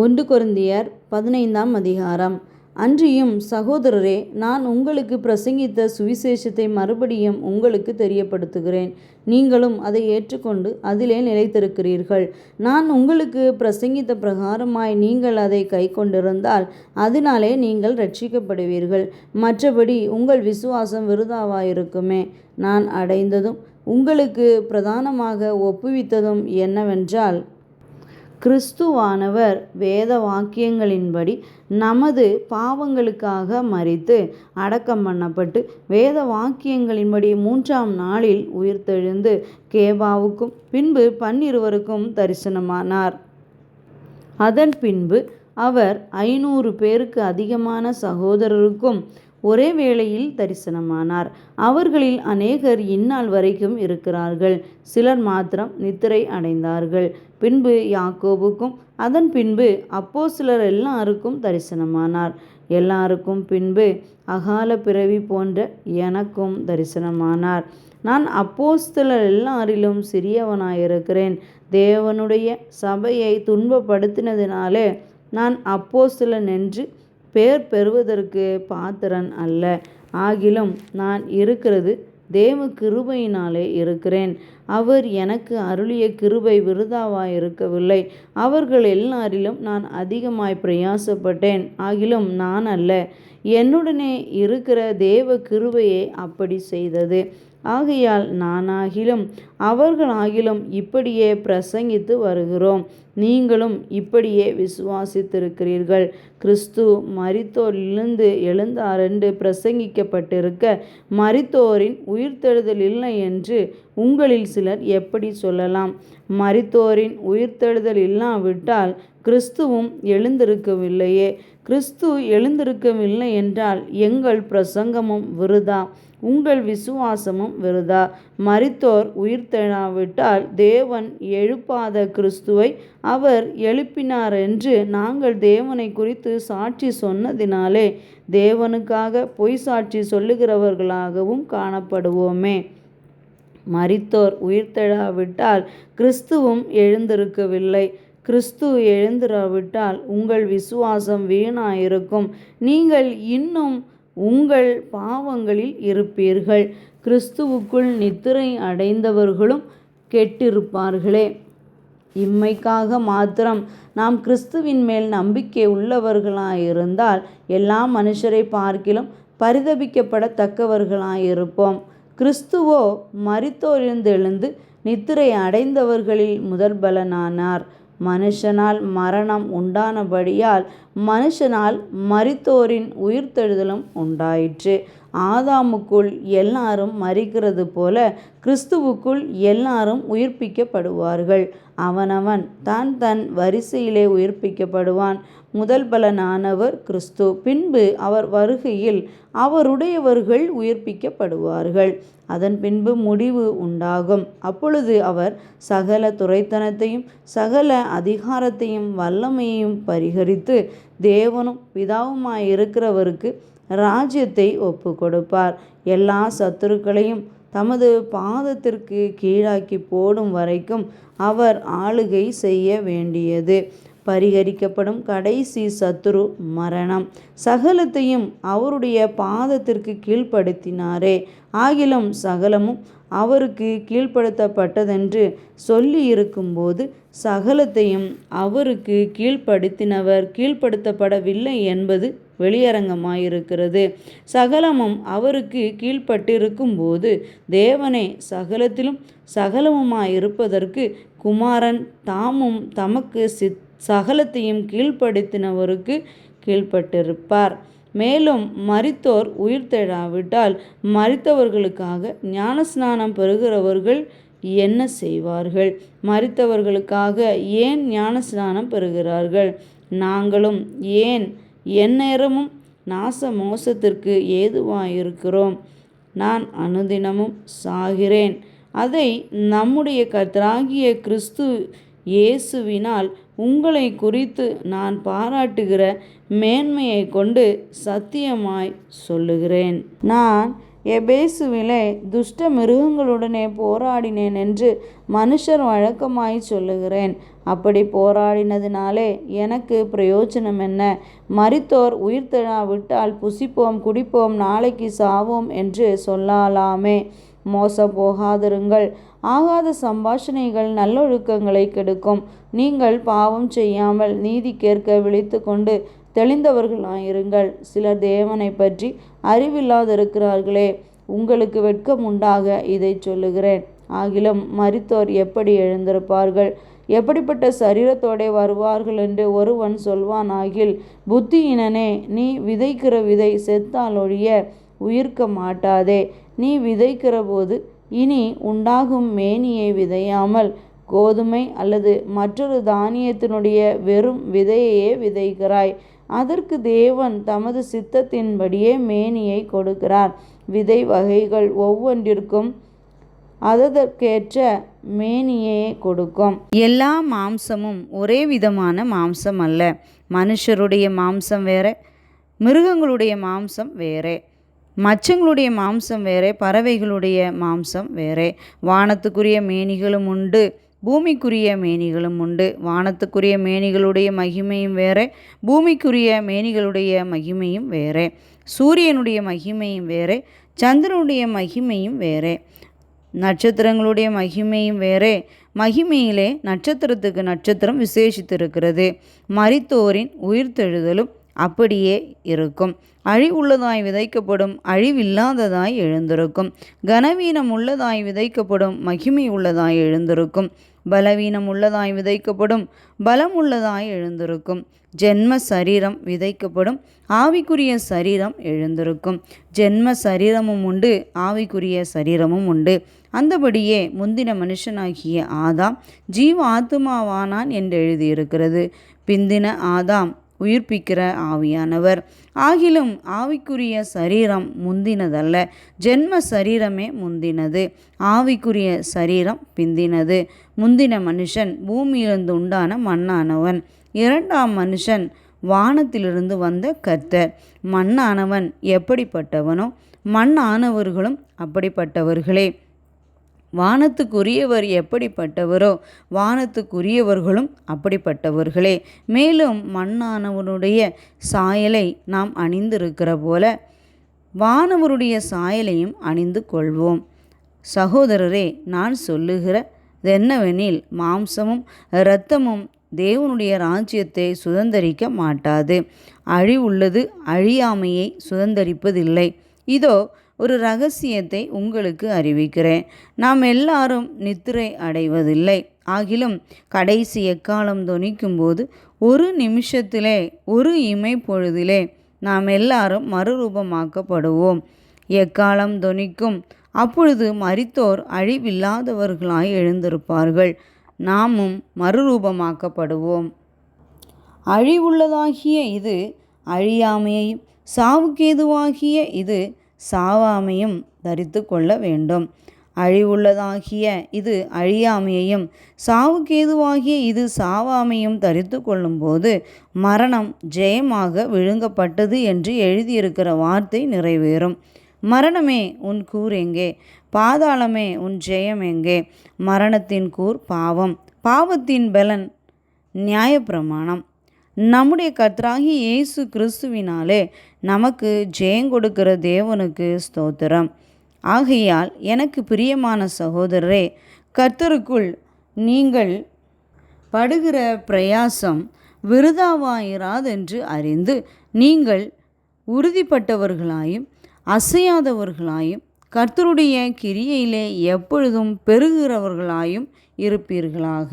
1 கொரிந்தியர் 15ஆம் அதிகாரம். அன்றியும் சகோதரரே, நான் உங்களுக்கு பிரசங்கித்த சுவிசேஷத்தை மறுபடியும் உங்களுக்கு தெரியப்படுத்துகிறேன். நீங்களும் அதை ஏற்றுக்கொண்டு அதிலே நிலைத்திருக்கிறீர்கள். நான் உங்களுக்கு பிரசங்கித்த பிரகாரமாய் நீங்கள் அதை கைக்கொண்டிருந்தால் அதனாலே நீங்கள் இரட்சிக்கப்படுவீர்கள். மற்றபடி உங்கள் விசுவாசம் விருதாவாயிருக்குமே. நான் அடைந்ததும் உங்களுக்கு பிரதானமாக ஒப்புவித்ததும் என்னவென்றால், கிறிஸ்துவானவர் வேத வாக்கியங்களின்படி நமது பாவங்களுக்காக மரித்து அடக்கம் பண்ணப்பட்டு வேத வாக்கியங்களின்படி 3ஆம் நாளில் உயிர்த்தெழுந்து கேபாவுக்கும் பின்பு 12 தரிசனமானார். அதன் பின்பு அவர் 500 பேருக்கு அதிகமான சகோதரருக்கும் ஒரே வேளையில் தரிசனமானார். அவர்களில் அநேகர் இந்நாள் வரைக்கும் இருக்கிறார்கள். சிலர் மாத்திரம் நித்திரை அடைந்தார்கள். பின்பு யாக்கோபுக்கும் அதன் பின்பு அப்போஸ்தலர் எல்லாருக்கும் தரிசனமானார். எல்லாருக்கும் பின்பு அகால பிறவி போன்ற எனக்கும் தரிசனமானார். நான் அப்போஸ்தலர் எல்லாரிலும் சிறியவனாயிருக்கிறேன். தேவனுடைய சபையை துன்பப்படுத்தினதினாலே நான் அப்போஸ்தலன் என்று பேர் பெறுவதற்கு பாத்திரன் அல்ல. ஆகிலும் நான் இருக்கிறது தேவ கிருபையினாலே இருக்கிறேன். அவர் எனக்கு அருளிய கிருபை விருதாவாயிருக்கவில்லை. அவர்கள் எல்லாரிலும் நான் அதிகமாய் பிரயாசப்பட்டேன். ஆகிலும் நான் அல்ல, என்னுடனே இருக்கிற தேவ கிருபையே அப்படி செய்தது. ஆகையால் நானாகிலும் அவர்களாகிலும் இப்படியே பிரசங்கித்து வருகிறோம். நீங்களும் இப்படியே விசுவாசித்திருக்கிறீர்கள். கிறிஸ்து மரித்தோரிலிருந்து எழுந்தாரென்று பிரசங்கிக்கப்பட்டிருக்க மரித்தோரின் உயிர்த்தெழுதல் இல்லை என்று உங்களில் சிலர் எப்படி சொல்லலாம்? மரித்தோரின் உயிர்த்தெழுதல் இல்லாவிட்டால் கிறிஸ்துவும் எழுந்திருக்கவில்லையே. கிறிஸ்து எழுந்திருக்கவில்லை என்றால் எங்கள் பிரசங்கமும் விருதா, உங்கள் விசுவாசமும் விருதா. மரித்தோர் உயிர்த்தெழாவிட்டால் தேவன் எழுப்பாத கிறிஸ்துவை அவர் எழுப்பினார் என்று நாங்கள் தேவனை குறித்து சாட்சி சொன்னதினாலே தேவனுக்காக பொய் சாட்சி சொல்லுகிறவர்களாகவும் காணப்படுவோமே. மரித்தோர் உயிர்த்தெழாவிட்டால் கிறிஸ்துவும் எழுந்திருக்கவில்லை. கிறிஸ்து எழுந்திராவிட்டால் உங்கள் விசுவாசம் வீணாயிருக்கும். நீங்கள் இன்னும் உங்கள் பாவங்களில் இருப்பீர்கள். கிறிஸ்துவுக்குள் நித்திரை அடைந்தவர்களும் கெட்டிருப்பார்களே. இம்மைக்காக மாத்திரம் நாம் கிறிஸ்துவின் மேல் நம்பிக்கை உள்ளவர்களாயிருந்தால் எல்லா மனுஷரை பார்க்கிலும் பரிதபிக்கப்படத்தக்கவர்களாயிருப்போம். கிறிஸ்துவோ மரித்தோரிலிருந்து நித்திரை அடைந்தவர்களில் முதல் பலனானார். மனுஷனால் மரணம் உண்டானபடியால் மனுஷனால் மரித்தோரின் உயிர்த்தெழுதலும் உண்டாயிற்று. ஆதாமுக்குள் எல்லாரும் மரிக்கிறது போல கிறிஸ்துவுக்குள் எல்லாரும் உயிர்ப்பிக்கப்படுவார்கள். அவனவன் தான் தன் வரிசையிலே உயிர்ப்பிக்கப்படுவான். முதல் பலனானவர் கிறிஸ்து. பின்பு அவர் வருகையில் அவருடையவர்கள் உயிர்ப்பிக்கப்படுவார்கள். அதன் பின்பு முடிவு உண்டாகும். அப்பொழுது அவர் சகல துரைத்தனத்தையும் சகல அதிகாரத்தையும் வல்லமையையும் பரிகரித்து தேவனும் பிதாவுமாயிருக்கிறவருக்கு ராஜ்யத்தை ஒப்பு கொடுப்பார். எல்லா சத்துருக்களையும் தமது பாதத்திற்கு கீழாக்கி போடும் வரைக்கும் அவர் ஆளுகை செய்ய வேண்டியது. பரிகரிக்கப்படும் கடைசி சத்துரு மரணம். சகலத்தையும் அவருடைய பாதத்திற்கு கீழ்ப்படுத்தினாரே. ஆகிலும் சகலமும் அவருக்கு கீழ்ப்படுத்தப்பட்டதென்று சொல்லி இருக்கும்போது சகலத்தையும் அவருக்கு கீழ்ப்படுத்தினவர் கீழ்ப்படுத்தப்படவில்லை என்பது வெளியரங்கமாயிருக்கிறது. சகலமும் அவருக்கு கீழ்ப்பட்டிருக்கும்போது தேவனே சகலத்திலும் சகலமுமாயிருப்பதற்கு குமாரன் தாமும் தமக்கு சகலத்தையும் கீழ்ப்படுத்தினவருக்கு கீழ்ப்பட்டிருப்பார். மேலும் மரித்தோர் உயிர்த்தெழாவிட்டால் மரித்தவர்களுக்காக ஞானஸ்நானம் பெறுகிறவர்கள் என்ன செய்வார்கள்? மரித்தவர்களுக்காக ஏன் ஞானஸ்நானம் பெறுகிறார்கள்? நாங்களும் ஏன் எந்நேரமும் நாச மோசத்திற்கு ஏதுவாயிருக்கிறோம்? நான் அனுதினமும் சாகிறேன். அதை நம்முடைய கர்த்தராகிய கிறிஸ்து இயேசுவினால் உங்களை குறித்து நான் பாராட்டுகிற மேன்மையை கொண்டு சத்தியமாய் சொல்லுகிறேன். நான் எபேசுவிலே துஷ்ட மிருகங்களுடனே போராடினேன் என்று மனுஷர் வழக்கமாய் சொல்லுகிறேன். அப்படி போராடினதினாலே எனக்கு பிரயோஜனம் என்ன? மரித்தோர் உயிர்த்தெழாவிட்டால் புசிப்போம் குடிப்போம் நாளைக்கு சாவோம் என்று சொல்லலாமே. மோசம் போகாதிருங்கள். ஆகாத சம்பாஷணைகள் நல்லொழுக்கங்களை கெடுக்கும். நீங்கள் பாவம் செய்யாமல் நீதி கேட்க விழித்து கொண்டு தெளிந்தவர்களாயிருங்கள். சிலர் தேவனை பற்றி அறிவில்லாதிருக்கிறார்களே. உங்களுக்கு வெட்கம் உண்டாக இதை சொல்லுகிறேன். ஆகிலும் மரித்தோர் எப்படி எழுந்திருப்பார்கள்? எப்படிப்பட்ட சரீரத்தோடே வருவார்கள் என்று ஒருவன் சொல்வானாகில், புத்தியினனே, நீ விதைக்கிற விதை செத்தால் ஒழிய உயிர்க்க மாட்டாதே. நீ விதைக்கிற போது இனி உண்டாகும் மேனியை விதையாமல் கோதுமை அல்லது மற்றொரு தானியத்தினுடைய வெறும் விதையையே விதைக்கிறாய். அதற்கு தேவன் தமது சித்தத்தின்படியே மேனியை கொடுக்கிறார். விதை வகைகள் ஒவ்வொன்றிற்கும் அதற்கேற்ற மேனியே கொடுக்கும். எல்லா மாம்சமும் ஒரே விதமான மாம்சம் அல்ல. மனுஷருடைய மாம்சம் வேற, மிருகங்களுடைய மாம்சம் வேறே, மச்சங்களுடைய மாம்சம் வேறே, பறவைகளுடைய மாம்சம் வேறே. வானத்துக்குரிய மேனிகளும் உண்டு, பூமிக்குரிய மேனிகளும் உண்டு. வானத்துக்குரிய மேனிகளுடைய மகிமையும் வேறே, பூமிக்குரிய மேனிகளுடைய மகிமையும் வேறே. சூரியனுடைய மகிமையும் வேறே, சந்திரனுடைய மகிமையும் வேறே. நட்சத்திரங்களுடைய மகிமையும் வேறே. மகிமையிலே நட்சத்திரத்துக்கு நட்சத்திரம் விசேஷித்திருக்கிறது. மரித்தோரின் உயிர்த்தெழுதலும் அப்படியே இருக்கும். அழிவுள்ளதாய் விதைக்கப்படும் அழிவில்லாததாய் எழுந்திருக்கும். கனவீனம் உள்ளதாய் விதைக்கப்படும் மகிமை உள்ளதாய் எழுந்திருக்கும். பலவீனம் உள்ளதாய் விதைக்கப்படும் பலம் உள்ளதாய் எழுந்திருக்கும். ஜென்ம சரீரம் விதைக்கப்படும் ஆவிக்குரிய சரீரம் எழுந்திருக்கும். ஜென்ம சரீரமும் உண்டு, ஆவிக்குரிய சரீரமும் உண்டு. அந்தபடியே முந்தின மனுஷனாகிய ஆதாம் ஜீவ ஆத்துமாவானான் என்று எழுதியிருக்கிறது. பிந்தின ஆதாம் உயிர்ப்பிக்கிற ஆவியானவர். ஆகிலும் ஆவிக்குரிய சரீரம் முந்தினதல்ல, ஜென்ம சரீரமே முந்தினது, ஆவிக்குரிய சரீரம் பிந்தினது. முந்தின மனுஷன் பூமியிலிருந்து உண்டான மண்ணானவன். இரண்டாம் மனுஷன் வானத்திலிருந்து வந்த கர்த்தர். மண்ணானவன் எப்படிப்பட்டவனோ மண்ணானவர்களும் அப்படிப்பட்டவர்களே. வானத்துக்குரியவர் எப்படிப்பட்டவரோ வானத்துக்குரியவர்களும் அப்படிப்பட்டவர்களே. மேலும் மண்ணானவனுடைய சாயலை நாம் அணிந்திருக்கிற போல வானவருடைய சாயலையும் அணிந்து கொள்வோம். சகோதரரே, நான் சொல்லுகிறதென்னவெனில், மாம்சமும் இரத்தமும் தேவனுடைய ராஜ்யத்தை சுதந்தரிக்க மாட்டாது. அழிவுள்ளது அழியாமையை சுதந்தரிப்பதில்லை. இதோ ஒரு இரகசியத்தை உங்களுக்கு அறிவிக்கிறேன். நாம் எல்லாரும் நித்திரை அடைவதில்லை. ஆகிலும் கடைசி எக்காலம் தொனிக்கும்போது ஒரு நிமிஷத்திலே, ஒரு இமைப்பொழுதிலே நாம் எல்லாரும் மறுரூபமாக்கப்படுவோம். எக்காலம் தொனிக்கும். அப்பொழுது மரித்தோர் அழிவில்லாதவர்களாய் எழுந்திருப்பார்கள். நாமும் மறுரூபமாக்கப்படுவோம். அழிவுள்ளதாகிய இது அழியாமையையும் சாவுக்கேதுவாகிய இது சாவாமையும் தரித்து கொள்ள வேண்டும். அழிவுள்ளதாகிய இது அழியாமையையும் சாவுக்கேதுவாகிய இது சாவாமையும் தரித்து கொள்ளும்போது மரணம் ஜெயமாக விழுங்கப்பட்டது என்று எழுதியிருக்கிற வார்த்தை நிறைவேறும். மரணமே உன் கூர் எங்கே? பாதாளமே உன் ஜெயம் எங்கே? மரணத்தின் கூர் பாவம், பாவத்தின் பலன் நியாயப்பிரமாணம். நம்முடைய கர்த்தராகிய இயேசு கிறிஸ்துவினாலே நமக்கு ஜெயம் கொடுக்கிற தேவனுக்கு ஸ்தோத்திரம். ஆகையால் எனக்கு பிரியமான சகோதரரே, கர்த்தருக்குள் நீங்கள் படுகிற பிரயாசம் விருதாவாயிராதென்று அறிந்து நீங்கள் உறுதிப்பட்டவர்களாயும் அசையாதவர்களாயும் கர்த்தருடைய கிரியையிலே எப்பொழுதும் பெருகிறவர்களாயும் இருப்பீர்களாக.